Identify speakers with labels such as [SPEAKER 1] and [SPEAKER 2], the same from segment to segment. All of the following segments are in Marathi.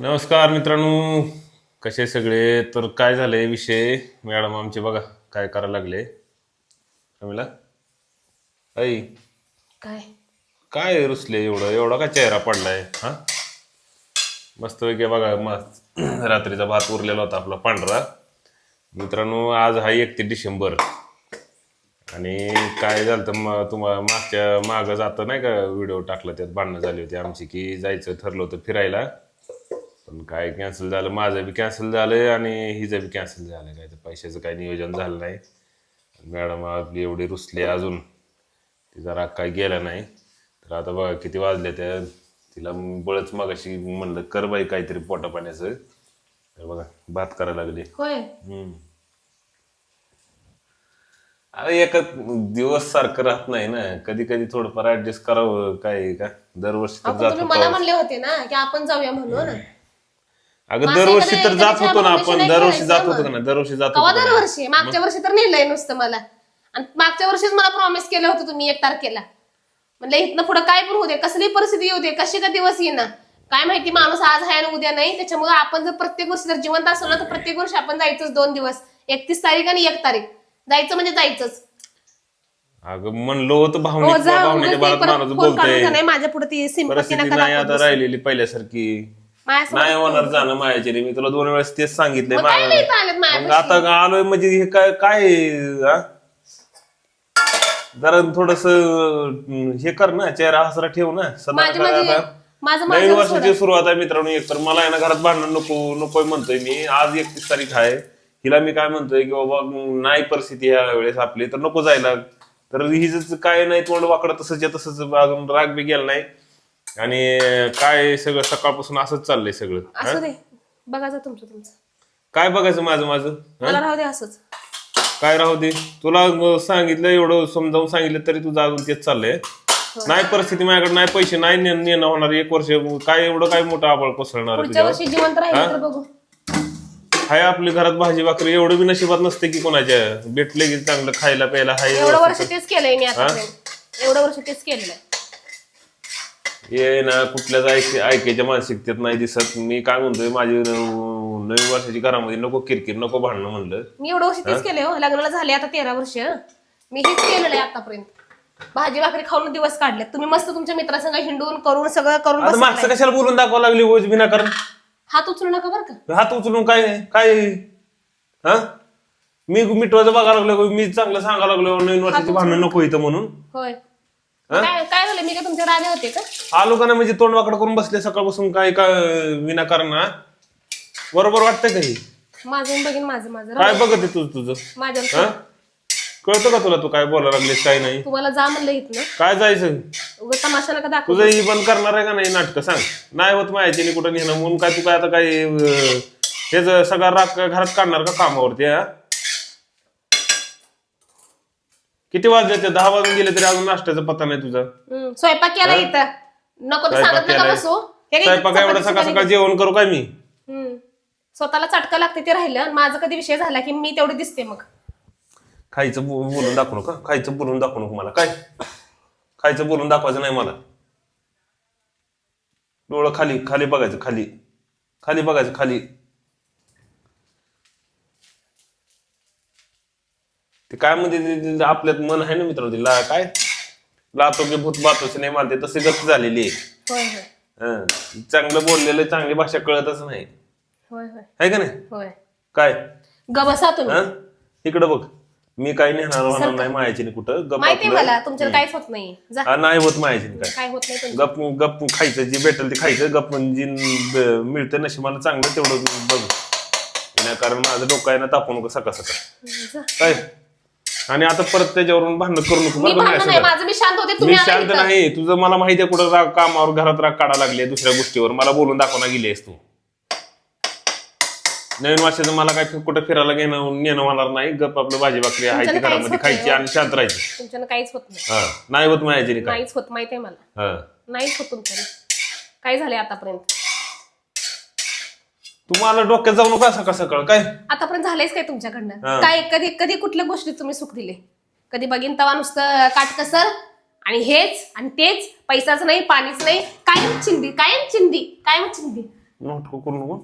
[SPEAKER 1] नमस्कार मित्रांनो, कसे सगळे. तर काय झालंय विषय, मॅडम आमचे बघा काय करायला लागले. कमीला आई
[SPEAKER 2] काय
[SPEAKER 1] काय रुसले, एवढं एवढा का चेहरा पडलाय हा. मस्त पैकी बघा, मस्त रात्रीचा भात उरलेला होता आपला पांढरा. मित्रांनो आज हा 31 डिसेंबर आणि काय झालं तर तुम्हाला मागं जातं नाही का, व्हिडिओ टाकला त्यात भांडणं झाली होती आमची की जायचं ठरलं होतं फिरायला, पण काय कॅन्सल झालं. माझं बी कॅन्सल झालं आणि हिचं बी कॅन्सल झालं. काय तर पैशाचं काही नियोजन झालं नाही. मॅडम आपली एवढी रुसली अजून, तिचा राग काय गेला नाही. तर आता बघा किती वाजले त्या, तिला बळच मगाशी म्हणलं कर बाई काहीतरी पोटा पाण्याचं. तर बघा भात करायला लागली.
[SPEAKER 2] होय.
[SPEAKER 1] अरे एकच दिवस सारखं राहत नाही ना, कधी कधी थोडंफार ऍडजस्ट करावं. काय का दरवर्षी तर जात
[SPEAKER 2] तुम्ही मला
[SPEAKER 1] होतो.
[SPEAKER 2] म्हणले होते ना की आपण जाऊया म्हणून.
[SPEAKER 1] अगं दरवर्षी तर जात होतो ना आपण, दरवर्षी जात होतो का ना, दरवर्षी जात
[SPEAKER 2] कवा
[SPEAKER 1] होतो.
[SPEAKER 2] दरवर्षी? मागच्या वर्षी तर नेलंय नुसतं मला. आणि मागच्या वर्षीच मला प्रॉमिस केलं होतं तुम्ही 1 तारखेला. म्हणलं इथनं पुढे काय पण होऊ दे, कसली परिस्थिती येऊ दे, कशी का दिवस येईना काय माहिती, माणूस आज आहे आणि उद्या नाही. त्याच्यामुळे आपण जर प्रत्येक वर्षी जर जिवंत असलो ना तर प्रत्येक वर्षी आपण जायचंच 2 दिवस, 31 तारीख आणि 1 तारीख जायचं म्हणजे जायचंच.
[SPEAKER 1] अगं म्हणलो होतं भावनेच्या बारात माणूस बोलतोय.
[SPEAKER 2] माझ्या पुढे ती सिंपती
[SPEAKER 1] परिस्थिती नाही आता राहिलेली पहिल्यासारखी. नाही होणार जाणं मायाचे. मी तुला 2 वेळेस तेच सांगितलंय. मग आता आलोय म्हणजे हे काय काय हा? जरा थोडस हे कर ना, चेहरा हसरा ठेव ना सदा. नवीन वर्षाची सुरुवात आहे मित्रांनो. एक तर मला आहे ना घरात भांडण नको म्हणतोय मी. आज 31 तारीख आहे. हिला मी काय म्हणतोय की बाबा नाही परिस्थिती ह्या वेळेस आपली तर नको जायला. तर हिच काय नाही, तोंड वाकडं तसंच अजून राग बी गेला नाही. आणि काय सगळं सकाळपासून असंच चाललंय सगळं.
[SPEAKER 2] असू दे, बघायचं तुमचं.
[SPEAKER 1] काय बघायचं माझं
[SPEAKER 2] मला राहू दे असंच.
[SPEAKER 1] काय राहू दे, तुला सांगितलं एवढं समजावून सांगितलं तरी तुझं अजून तेच चाललंय. नाही परिस्थिती माझ्याकडे, नाही पैसे, नाही नेणं होणार 1 वर्ष. काय एवढं काय मोठं आबाळ कोसळणार हाय आपली घरात भाजी भाकरी. एवढं बी नशिबात नसते की कोणाच्या भेटले की चांगलं खायला प्यायला. हाय
[SPEAKER 2] एवढं वर्ष तेच केलंय मी आता. एवढं वर्ष तेच केलेलं आहे.
[SPEAKER 1] ये ना कुठल्याच ऐकायच्या मानसिकतेत नाही दिसत. मी काय म्हणतोय, माझी नवीन वर्षाची घरामध्ये नको किरकिर, नको भांडणं म्हणलं.
[SPEAKER 2] मी एवढं वर्ष तेच केलंय हो. लग्नाला झाले आता 13 वर्ष. मी हेच केलेलं आहे आतापर्यंत. भाजी भाकरी खाऊन दिवस काढले. तुम्ही मस्त तुमच्या मित्रासंग हिंडून करून सगळं करून
[SPEAKER 1] मागचं कशाला बोलून दाखवा लागली ओज विनाकारण.
[SPEAKER 2] हात उचलू नका बरं का.
[SPEAKER 1] हात उचलून काय काय हा, मी मिठवाचं बघायला लागलो. मी चांगलं सांगायला लागलो नवीन वर्षाची भांडणं नको इथं म्हणून.
[SPEAKER 2] होय. काय झालं, मी काय तुमच्या राणे होते का?
[SPEAKER 1] आलो का ना म्हणजे तोंड वाकड करून बसले सकाळपासून. काय काय विनाकारण ना, बरोबर वाटतंय काही.
[SPEAKER 2] माझं बघीन माझं
[SPEAKER 1] काय बघत तुझं
[SPEAKER 2] माझ्या
[SPEAKER 1] कळतं का तुला, तू काय बोलायला लागलीस काय नाही.
[SPEAKER 2] तुम्हाला जा म्हणलं इथनं.
[SPEAKER 1] काय जायचं
[SPEAKER 2] उगाच तमाशा नका दाखवू.
[SPEAKER 1] तुझं ही बंद करणार आहे का नाही नाटक, सांग. नाही होत माहिती कुठं नेहणं म्हणून काय तू काय आता काय हे सगळा राग घरात काढणार का कामावरती. किती वाजले ते? 10 वाजून गेले तरी अजून नाश्त्याचा पत्ता नाही तुझा.
[SPEAKER 2] स्वयंपाक केला इथं. नको तर सांगत नका बसू.
[SPEAKER 1] स्वयंपाक एवढं सकाळ सकाळ जेवण करू काय मी?
[SPEAKER 2] स्वतःला चटका लागते ते राहिलं. माझं कधी विषय झाला की मी तेवढी दिसते मग.
[SPEAKER 1] खायचं बोलून दाखवू नका. खायचं बोलून दाखवू नको मला. काय खायचं बोलून दाखवायचं नाही मला. डोळं खाली खाली बघायचं, खाली खाली बघायचं, खाली. ते काय म्हणते आपल्यात मन आहे ना मित्रांनो, तिला काय लातो की भूत बातोच नाही मानते तसे गत झालेली आहे. चांगलं बोललेलं, चांगली भाषा कळतच नाही. आहे का नाही? काय
[SPEAKER 2] गबसा तुम्ही
[SPEAKER 1] इकडं बघ. मी काही नेणार होणार नाही मायाची कुठं. गप
[SPEAKER 2] मला तुमच्याला काहीच होत नाही.
[SPEAKER 1] नाही होत मायाची
[SPEAKER 2] काय होत नाही.
[SPEAKER 1] गप गप खायचं, जे भेटेल ते खायचं. गप म्हणजे मिळतं नशिबाला चांगलं तेवढं बघ. कारण माझं डोकं आहे ना तापू नको सकाळ सकाळ. काय आणि आता परत त्याच्यावरून भांडण करू नको. मी शांत नाही. तुझं मला माहिती आहे कुठं राग, कामावर घरात राग काढा लागले दुसऱ्या गोष्टीवर. मला बोलून दाखवणार गेलीस तू. नवीन वर्षाचं मला काय कुठं फिरायला नेणं होणार नाही. गप आपलं भाजी भाकरी आहे ती घरामध्ये खायची आणि शांत राहायची.
[SPEAKER 2] तुमच्यानं काहीच होत नाही.
[SPEAKER 1] नाही होत मायाची.
[SPEAKER 2] काहीच होत माहिती आहे मला. नाहीच होत तुमच्याने. काय झालंय आतापर्यंत?
[SPEAKER 1] तुम्हाला डोक्यात जाऊ नका सकाळ सकाळ. काय
[SPEAKER 2] आतापर्यंत झालंयच काय तुमच्याकडनं? काय कधी कधी कुठल्या गोष्टी तुम्ही सुख दिले? कधी बघीन तवा नुसतं काटकसर आणि हेच आणि तेच. पैसाच नाही, पाणीच नाही, कायम चिंदी, कायम चिंदी, कायम चिंदी.
[SPEAKER 1] नाटकं करू नको.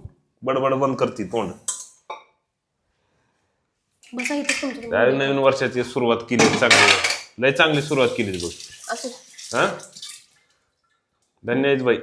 [SPEAKER 1] बडबड बंद करते तोंड.
[SPEAKER 2] बसा इथं तुमचं तुम्ही.
[SPEAKER 1] त्या नवीन वर्षाची सुरुवात केली चांगली, लय चांगली सुरुवात केली बघ.
[SPEAKER 2] असू द्या.
[SPEAKER 1] हा धन्यवाद बाई.